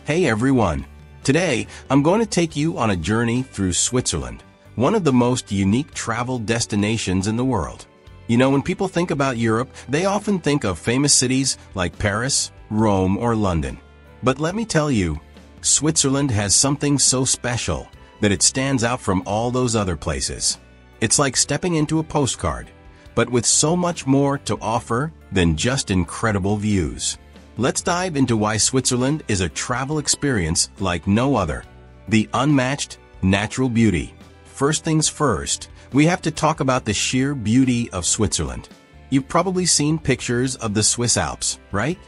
Hey everyone! Today, I'm going to take you on a journey through Switzerland, one of the most unique travel destinations in the world. You know, when people think about Europe, they often think of famous cities like Paris, Rome, or London. But let me tell you, Switzerland has something so special that it stands out from all those other places. It's like stepping into a postcard, but with so much more to offer than just incredible views. Let's dive into why Switzerland is a travel experience like no other. The unmatched natural beauty. First things first, we have to talk about the sheer beauty of Switzerland. You've probably seen pictures of the Swiss Alps, right?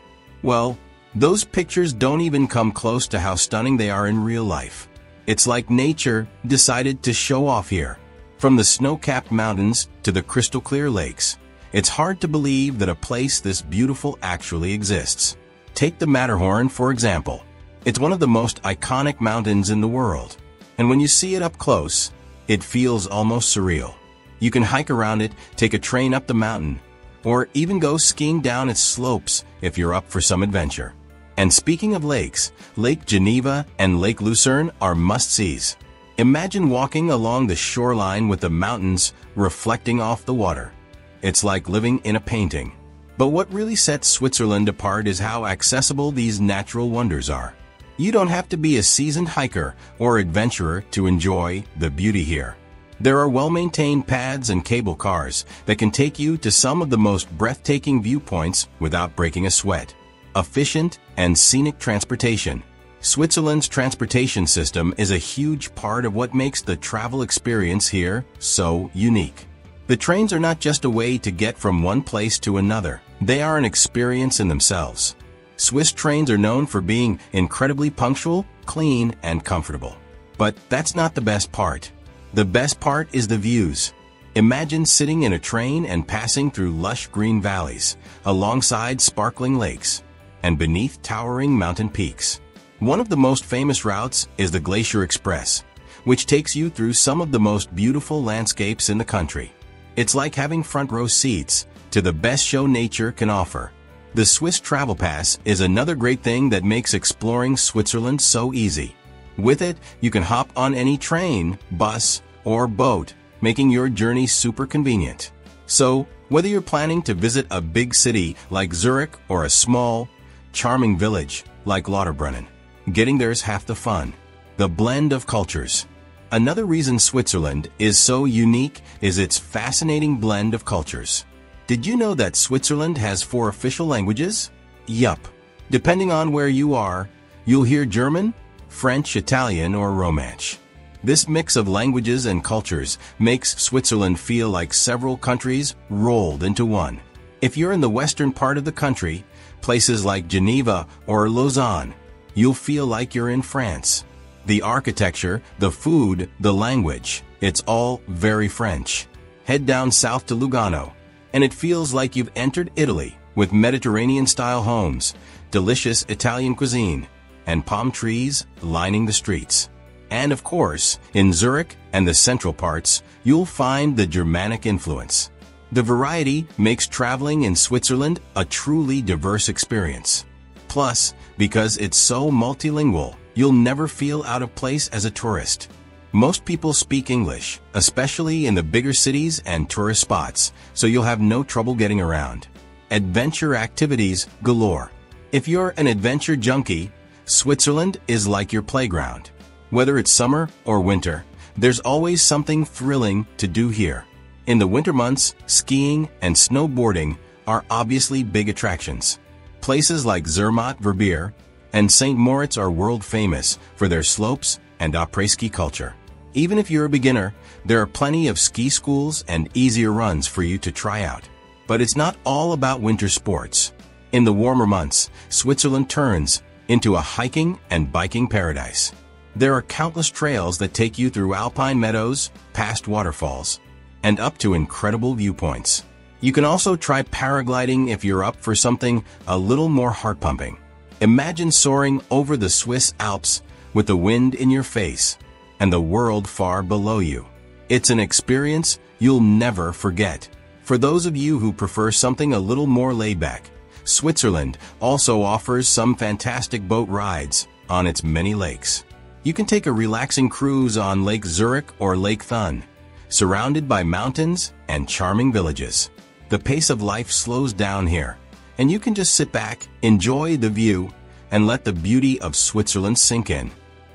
Well, those pictures don't even come close to how stunning they are in real life. It's like nature decided to show off here. From the snow-capped mountains to the crystal-clear lakes, it's hard to believe that a place this beautiful actually exists. Take the Matterhorn, for example. It's one of the most iconic mountains in the world. And when you see it up close, it feels almost surreal. You can hike around it, take a train up the mountain, or even go skiing down its slopes if you're up for some adventure. And speaking of lakes, Lake Geneva and Lake Lucerne are must-sees. Imagine walking along the shoreline with the mountains reflecting off the water. It's like living in a painting. But what really sets Switzerland apart is how accessible these natural wonders are. You don't have to be a seasoned hiker or adventurer to enjoy the beauty here. There are well-maintained paths and cable cars that can take you to some of the most breathtaking viewpoints without breaking a sweat. Efficient and scenic transportation. Switzerland's transportation system is a huge part of what makes the travel experience here so unique. The trains are not just a way to get from one place to another. They are an experience in themselves. Swiss trains are known for being incredibly punctual, clean, and comfortable. But that's not the best part. The best part is the views. Imagine sitting in a train and passing through lush green valleys, alongside sparkling lakes, and beneath towering mountain peaks. One of the most famous routes is the Glacier Express, which takes you through some of the most beautiful landscapes in the country. It's like having front row seats to the best show nature can offer. The Swiss Travel Pass is another great thing that makes exploring Switzerland so easy. With it, you can hop on any train, bus, or boat, making your journey super convenient. So, whether you're planning to visit a big city like Zurich or a small, charming village like Lauterbrunnen, getting there's half the fun. The blend of cultures. Another reason Switzerland is so unique is its fascinating blend of cultures. Did you know that Switzerland has 4 official languages? Yup. Depending on where you are, you'll hear German, French, Italian, or Romansh. This mix of languages and cultures makes Switzerland feel like several countries rolled into one. If you're in the western part of the country, places like Geneva or Lausanne, you'll feel like you're in France. The architecture, the food, the language, it's all very French. Head down south to Lugano, and it feels like you've entered Italy with Mediterranean-style homes, delicious Italian cuisine, and palm trees lining the streets. And of course, in Zurich and the central parts, you'll find the Germanic influence. The variety makes traveling in Switzerland a truly diverse experience. Plus, because it's so multilingual, you'll never feel out of place as a tourist. Most people speak English, especially in the bigger cities and tourist spots, so you'll have no trouble getting around. Adventure activities galore. If you're an adventure junkie, Switzerland is like your playground. Whether it's summer or winter, there's always something thrilling to do here. In the winter months, skiing and snowboarding are obviously big attractions. Places like Zermatt-Verbir and St. Moritz are world famous for their slopes and après-ski culture. Even if you're a beginner, there are plenty of ski schools and easier runs for you to try out. But it's not all about winter sports. In the warmer months, Switzerland turns into a hiking and biking paradise. There are countless trails that take you through alpine meadows, past waterfalls, and up to incredible viewpoints. You can also try paragliding if you're up for something a little more heart-pumping. Imagine soaring over the Swiss Alps with the wind in your face and the world far below you. It's an experience you'll never forget. For those of you who prefer something a little more laid back, Switzerland also offers some fantastic boat rides on its many lakes. You can take a relaxing cruise on Lake Zurich or Lake Thun, surrounded by mountains and charming villages. The pace of life slows down here, and you can just sit back, enjoy the view, and let the beauty of Switzerland sink in.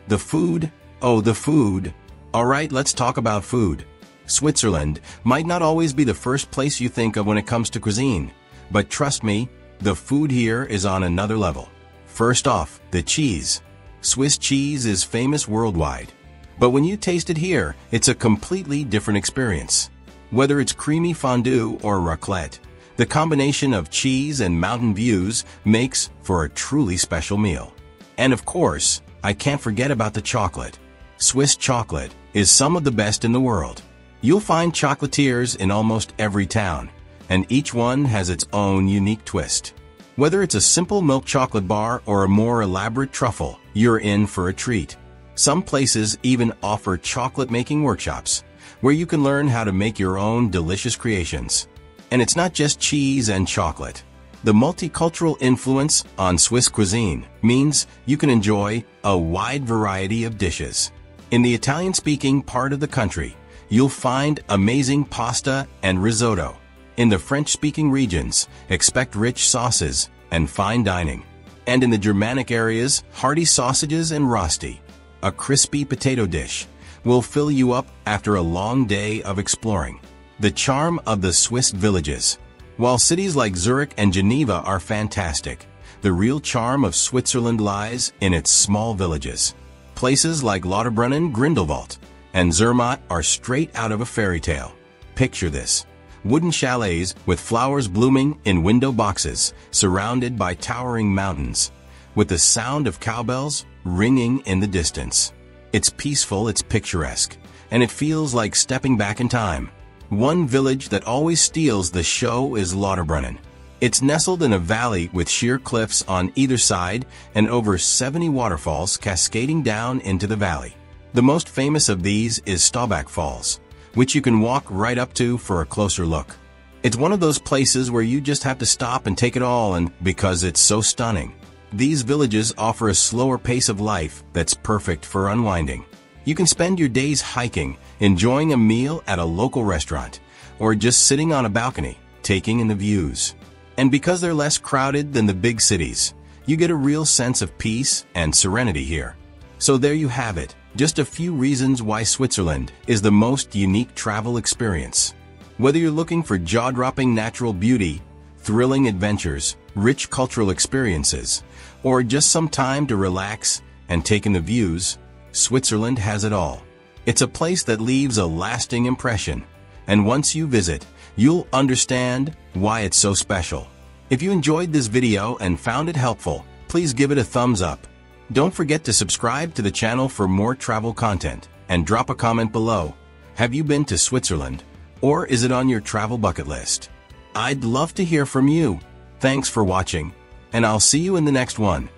The food, oh the food. Alright, let's talk about food. Switzerland might not always be the first place you think of when it comes to cuisine, but trust me, the food here is on another level. First off, the cheese. Swiss cheese is famous worldwide, but when you taste it here, it's a completely different experience. Whether it's creamy fondue or raclette, the combination of cheese and mountain views makes for a truly special meal. And of course, I can't forget about the chocolate. Swiss chocolate is some of the best in the world. You'll find chocolatiers in almost every town, and each one has its own unique twist. Whether it's a simple milk chocolate bar or a more elaborate truffle, you're in for a treat. Some places even offer chocolate-making workshops, where you can learn how to make your own delicious creations. And it's not just cheese and chocolate. The multicultural influence on Swiss cuisine means you can enjoy a wide variety of dishes. In the Italian-speaking part of the country, you'll find amazing pasta and risotto. In the French-speaking regions, expect rich sauces and fine dining. And in the Germanic areas, hearty sausages and rosti, a crispy potato dish, will fill you up after a long day of exploring. The charm of the Swiss villages. While cities like Zurich and Geneva are fantastic, the real charm of Switzerland lies in its small villages. Places like Lauterbrunnen, Grindelwald, and Zermatt are straight out of a fairy tale. Picture this: wooden chalets with flowers blooming in window boxes, surrounded by towering mountains, with the sound of cowbells ringing in the distance. It's peaceful, it's picturesque, and it feels like stepping back in time. One village that always steals the show is Lauterbrunnen. It's nestled in a valley with sheer cliffs on either side and over 70 waterfalls cascading down into the valley. The most famous of these is Staubach Falls, which you can walk right up to for a closer look. It's one of those places where you just have to stop and take it all in because it's so stunning. These villages offer a slower pace of life that's perfect for unwinding. You can spend your days hiking, enjoying a meal at a local restaurant, or just sitting on a balcony, taking in the views. And because they're less crowded than the big cities, you get a real sense of peace and serenity here. So there you have it, just a few reasons why Switzerland is the most unique travel experience. Whether you're looking for jaw-dropping natural beauty, thrilling adventures, rich cultural experiences, or just some time to relax and take in the views, Switzerland has it all. It's a place that leaves a lasting impression, and once you visit, you'll understand why it's so special. If you enjoyed this video and found it helpful, please give it a thumbs up. Don't forget to subscribe to the channel for more travel content, and drop a comment below. Have you been to Switzerland, or is it on your travel bucket list? I'd love to hear from you. Thanks for watching, and I'll see you in the next one.